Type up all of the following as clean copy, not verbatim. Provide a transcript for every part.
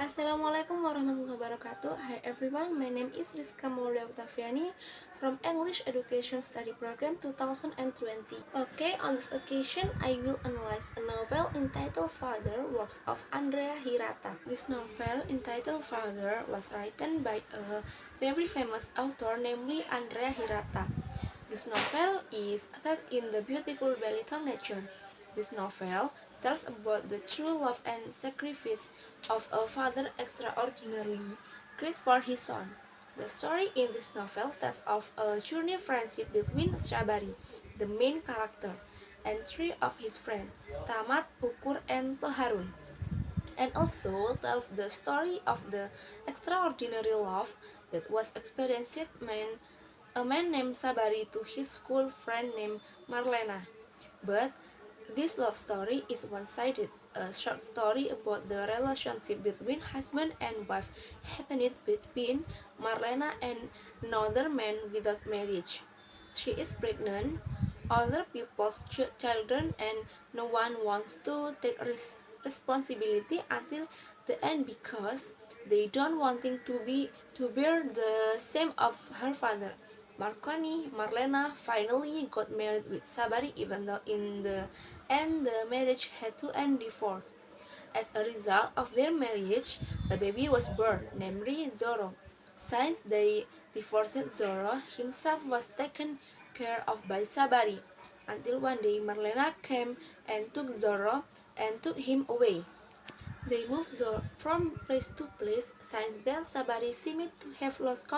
Assalamualaikum warahmatullahi wabarakatuh. Hi everyone, my name is Riska Maulia Oktafiyani from English Education Study Program 2020. Okay, on this occasion, I will analyze a novel entitled Father, works of Andrea Hirata. This novel entitled Father was written by a very famous author, namely Andrea Hirata. This novel is set in the beautiful Belitung nature. This novel tells about the true love and sacrifice of a father extraordinarily great for his son. The story in this novel tells of a journey friendship between Sabari, the main character, and three of his friends, Tamat, Ukur, and Toharun, and also tells the story of the extraordinary love that was experienced a man named Sabari to his school friend named Marlena. But this love story is one-sided, a short story about the relationship between husband and wife happened between Marlena and another man without marriage. She is pregnant, other people's children, and no one wants to take responsibility until the end because they don't wanting to bear the same of her father. Marconi, Marlena finally got married with Sabari even though in the end the marriage had to end divorce. As a result of their marriage, a baby was born, namely Zoro. Since they divorced, Zoro himself was taken care of by Sabari, until one day Marlena came and took Zoro and took him away. They moved from place to place. Since then, Sabari seemed to have lost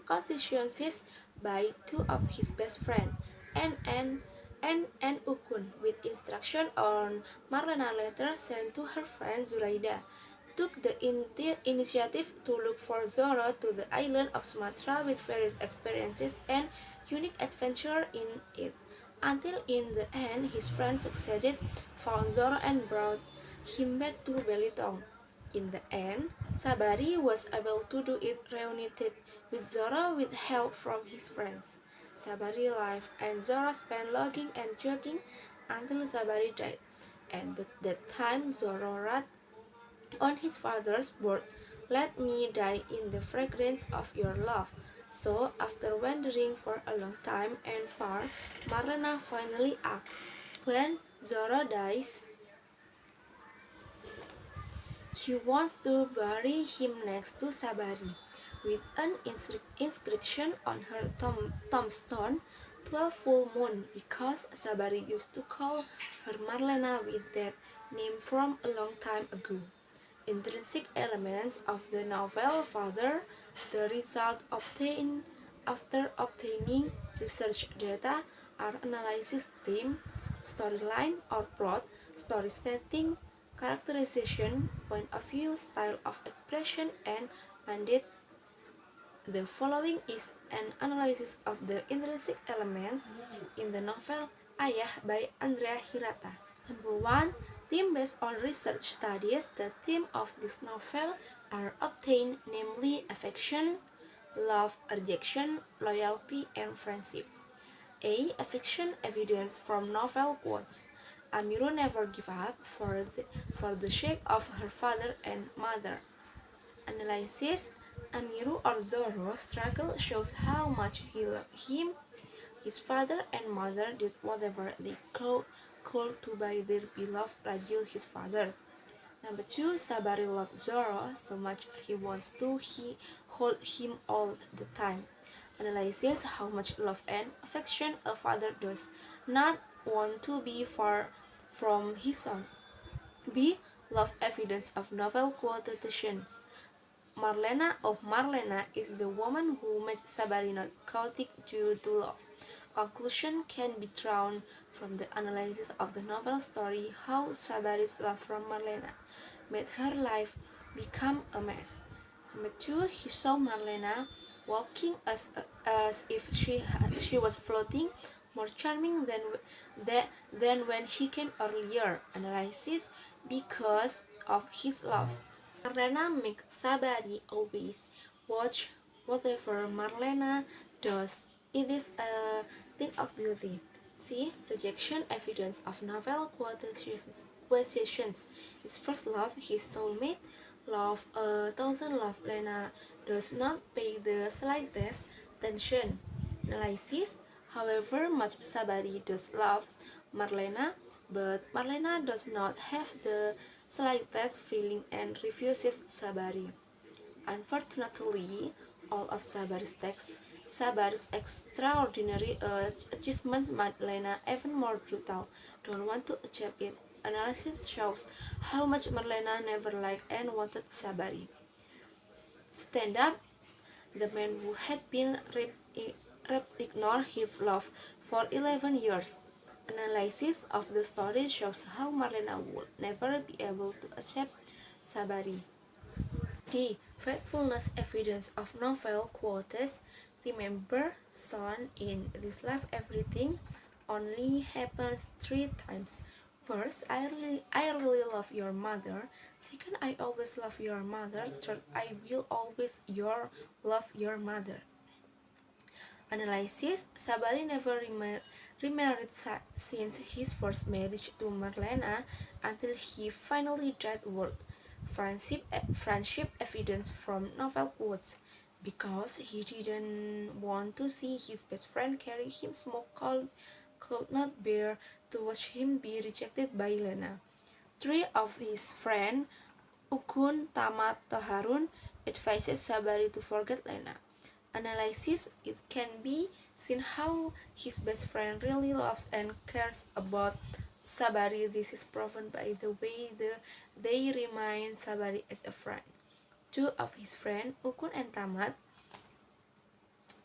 consciences by two of his best friends, and Ukun, with instruction on Marlena later sent to her friend Zuraida, took the initiative to look for Zoro to the island of Sumatra with various experiences and unique adventure in it. Until in the end, his friend succeeded, found Zoro and brought him back to Belitung. In the end, Sabari was able to do it reunited with Zoro with help from his friends. Sabari lived and Zoro spent logging and jogging until Sabari died. And at that time, Zoro wrote on his father's board, "Let me die in the fragrance of your love." So, after wandering for a long time and far, Marlena finally asks, when Zoro dies, he wants to bury him next to Sabari, with an inscription on her tombstone, 12 full moon, because Sabari used to call her Marlena with that name from a long time ago. Intrinsic elements of the novel Father, the result obtained after obtaining research data, are analysis theme, storyline or plot, story setting, characterization, point of view, style of expression, and mandate. The following is an analysis of the intrinsic elements in the novel Ayah by Andrea Hirata. Number 1. Theme based on research studies. The theme of this novel are obtained, namely affection, love, rejection, loyalty, and friendship. A. Affection evidence from novel quotes. Amiru never give up for the sake of her father and mother. Analysis. Amiru or Zoro struggle shows how much he loved him. His father and mother did whatever they could to buy their beloved Raju, his father. Number 2, Sabari loves Zoro so much he wants to hold him all the time. Analyzes how much love and affection a father does not want to be far from his son. B. Love evidence of novel quotations. Marlena is the woman who makes Sabari not chaotic due to love. Conclusion can be drawn from the analysis of the novel story how Sabari's love from Marlena made her life become a mess. Number 2, he saw Marlena walking as if she was floating, more charming than when he came earlier. Analysis because of his love. Marlena makes Sabari always watch whatever Marlena does. It is a thing of beauty. See, rejection evidence of novel quotations. His first love, his soulmate, love Lena does not pay the slightest attention. Analysis: however much Sabari does love Marlena, but Marlena does not have the slightest feeling and refuses Sabari. Unfortunately, all of Sabari's extraordinary achievements made Lena even more brutal. Don't want to achieve it. Analysis shows how much Marlena never liked and wanted Sabari. Stand up, the man who had been ignored his love for 11 years. Analysis of the story shows how Marlena would never be able to accept Sabari. The faithfulness evidence of novel quotes. Remember, son, in this life everything only happens 3 times. First, I really love your mother. Second, I always love your mother. Third, I will always love your mother. Analysis: Sabari never remarried since his first marriage to Marlena until he finally died work. Friendship evidence from novel quotes. Because he didn't want to see his best friend carry him smoke could not bear to watch him be rejected by Lena. Three of his friends, Ukun, Tamat, Toharun, advises Sabari to forget Lena. Analysis: it can be seen how his best friend really loves and cares about Sabari. This is proven by the way they remind Sabari as a friend. Two of his friends, Ukun and Tamat,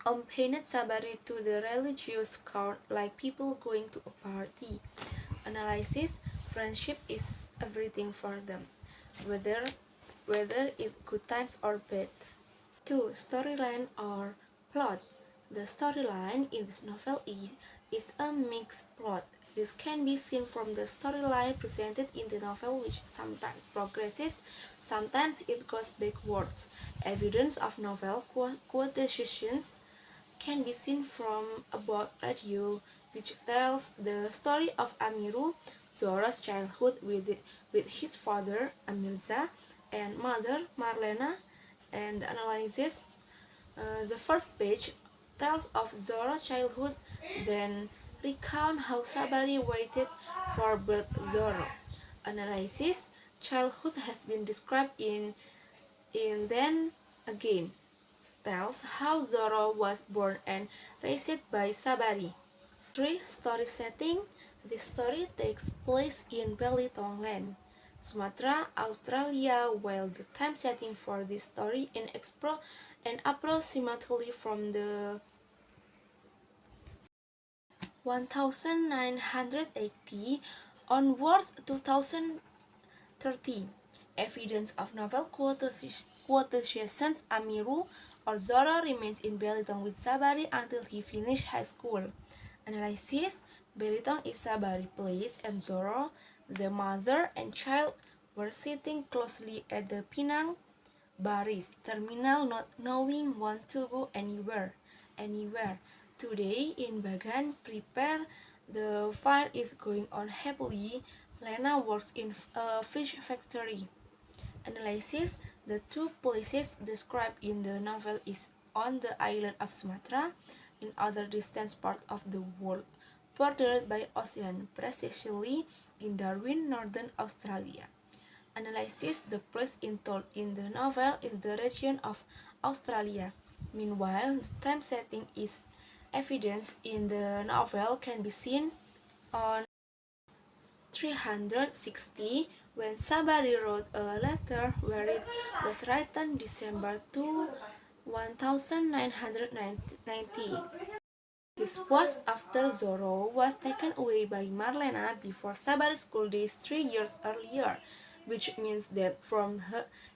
accompanied Sabari to the religious court like people going to a party. Analysis: friendship is everything for them, whether it's good times or bad. 2. Storyline or plot. The storyline in this novel is a mixed plot. This can be seen from the storyline presented in the novel, which sometimes progresses, sometimes it goes backwards. Evidence of novel quotations can be seen from About Radio, which tells the story of Amiru, Zora's childhood with his father, Amirza, and mother, Marlena, and analyzes the first page tells of Zora's childhood, then recount how Sabari waited for birth Zoro. Analysis: childhood has been described in then again tells how Zoro was born and raised by Sabari. 3. Story setting. This story takes place in Belitung Land, Sumatra, Australia, while the time setting for this story in approximately from the 1980 onwards 2030. Evidence of novel quotations. Amiru or Zoro remains in Belitung with Sabari until he finished high school. Analysis: Belitung is Sabari's place and Zoro, the mother and child, were sitting closely at the Pinang Baris terminal, not knowing want to go anywhere. Today in Bagan, prepare the fire is going on happily. Lena works in a fish factory. Analysis: the two places described in the novel is on the island of Sumatra, in other distant part of the world, bordered by ocean, precisely in Darwin, northern Australia. Analysis: the place told in the novel is the region of Australia. Meanwhile, time setting is evidence in the novel can be seen on 360 when Sabari wrote a letter where it was written December 2, 1990. This was after Zoro was taken away by Marlena before Sabari's school days 3 years earlier, which means that from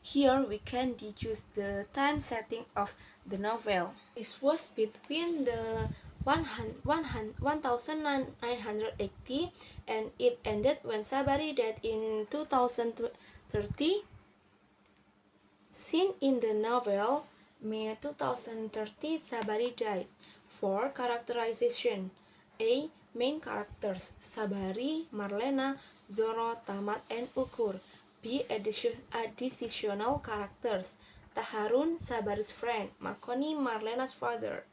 here we can deduce the time setting of the novel. This was between the 1980 and it ended when Sabari died in 2030. Seen in the novel, May 2030, Sabari died. 4. Characterization. A. Main characters: Sabari, Marlena, Zoro, Tamat, and Ukur. B. Additional characters. Taharun, Sabari's friend. Marconi, Marlena's father.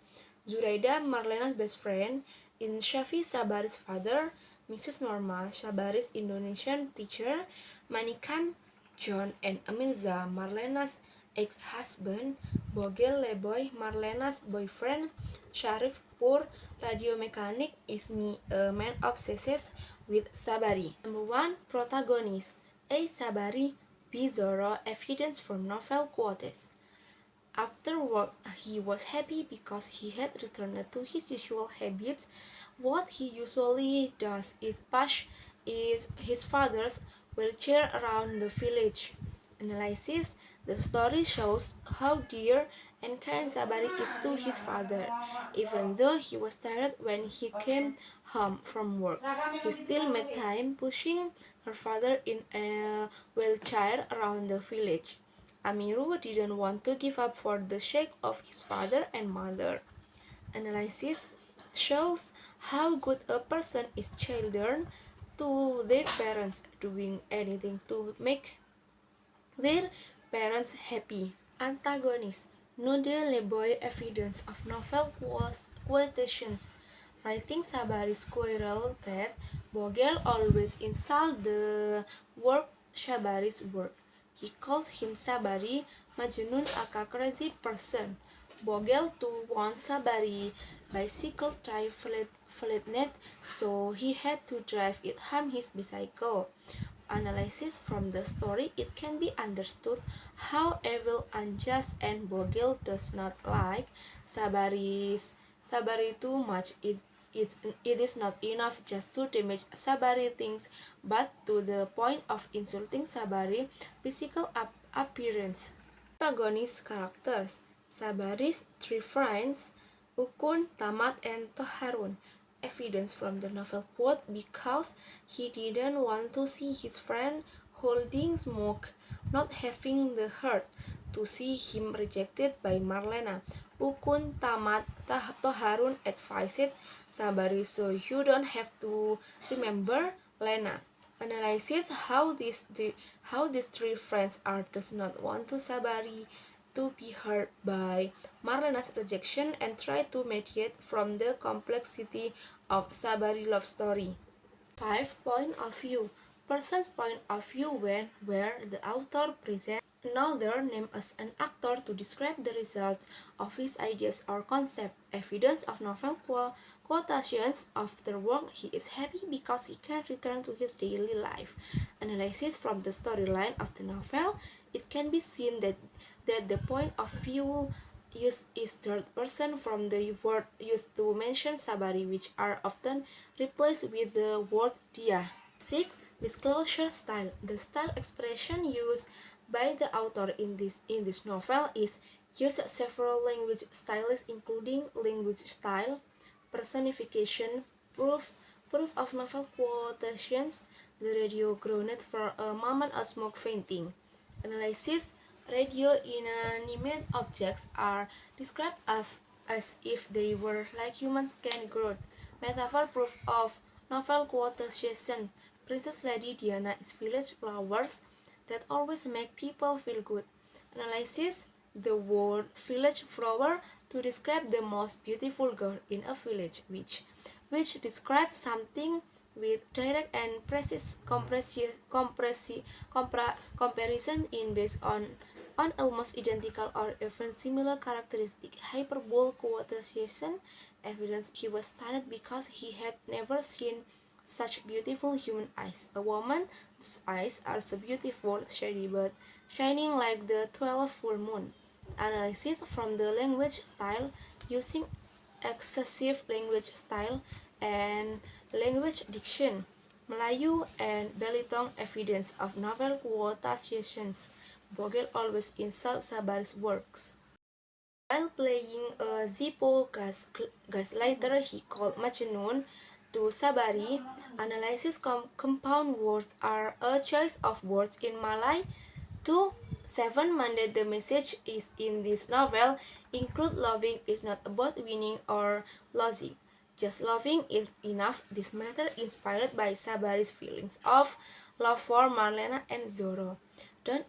Zuraida, Marlena's best friend. Inshafi, Sabari's father. Mrs. Norma, Sabari's Indonesian teacher. Manikan, John and Amirza, Marlena's ex-husband. Bogel Leboy, Marlena's boyfriend. Sharif Pur, radio mechanic, is me, a man obsessed with Sabari. Number 1. Protagonist. A. Sabari. B. Zoro. Evidence from novel quotes. After work, he was happy because he had returned to his usual habits. What he usually does is push his father's wheelchair around the village. Analysis. The story shows how dear and kind Sabari is to his father. Even though he was tired when he came home from work, he still made time pushing her father in a wheelchair around the village. Amiru didn't want to give up for the sake of his father and mother. Analysis shows how good a person is children to their parents, doing anything to make their parents happy. Antagonist. Nude Leboy evidence of novel quotations. Writing Sabari squirrel that Bogel always insult the work Sabari's work. He calls him Sabari Majnun, a crazy person. Bogel too wants Sabari bicycle tire flatnet, so he had to drive it home his bicycle. Analysis from the story, it can be understood how evil, unjust, and Bogel does not like Sabari too much. It is not enough just to damage Sabari things, but to the point of insulting Sabari physical appearance. Protagonist characters. Sabari's three friends, Ukun, Tamat, and Toharun. Evidence from the novel quote, because he didn't want to see his friend holding smoke, not having the heart to see him rejected by Marlena. Ukun, Tamat, Toharun advised Sabari, so you don't have to remember Lena. Analysis how these three friends are does not want to Sabari to be hurt by Marlena's rejection and try to mediate from the complexity of Sabari love story. 5. Point of view. Person's point of view when where the author presents another name as an actor to describe the results of his ideas or concept. Evidence of novel quotations. After work, he is happy because he can return to his daily life. Analysis from the storyline of the novel. It can be seen that the point of view used is third person from the word used to mention Sabari, which are often replaced with the word dia. 6. Disclosure style. The style expression used by the author in this novel is use several language styles, including language style, personification, proof of novel quotations, the radio groaned for a moment of smoke fainting. Analysis. Radio inanimate objects are described as if they were like humans can grow. Metaphor proof of novel quotation. Princess Lady Diana is village flowers that always make people feel good. Analysis. The word village flower to describe the most beautiful girl in a village, which describes something with direct and precise comparison in based on almost identical or even similar characteristic. Hyperbole quotation. Evidence he was stunned because he had never seen such beautiful human eyes. A woman whose eyes are so beautiful, shady but shining like the 12th full moon. Analysis from the language style using excessive language style and language diction. Melayu and Belitung evidence of novel quotations. Bogel always insults Sabari's works. While playing a Zippo gaslighter he called Majnun to Sabari. Analysis compound words are a choice of words in Malay. 2. 7. Monday. The message is in this novel include loving is not about winning or losing. Just loving is enough. This matter inspired by Sabari's feelings of love for Marlena and Zoro. Don't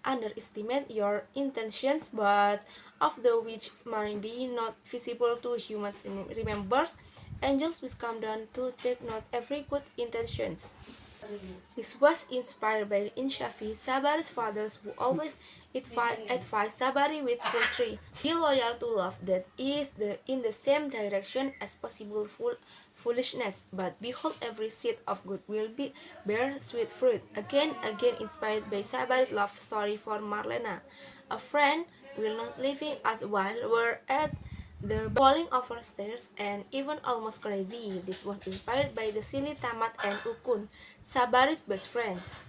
underestimate your intentions, but of the which might be not visible to humans. Remembers, angels will come down to take note every good intentions. This was inspired by Inshafi, Sabari's father, who always advised Sabari with poetry. Be loyal to love that is in the same direction as possible foolishness, but behold every seed of good will bear sweet fruit. Again inspired by Sabari's love story for Marlena. A friend will not leaving us while we're at the falling over stairs and even almost crazy. This was inspired by the silly Tamat and Ukun, Sabari's best friends.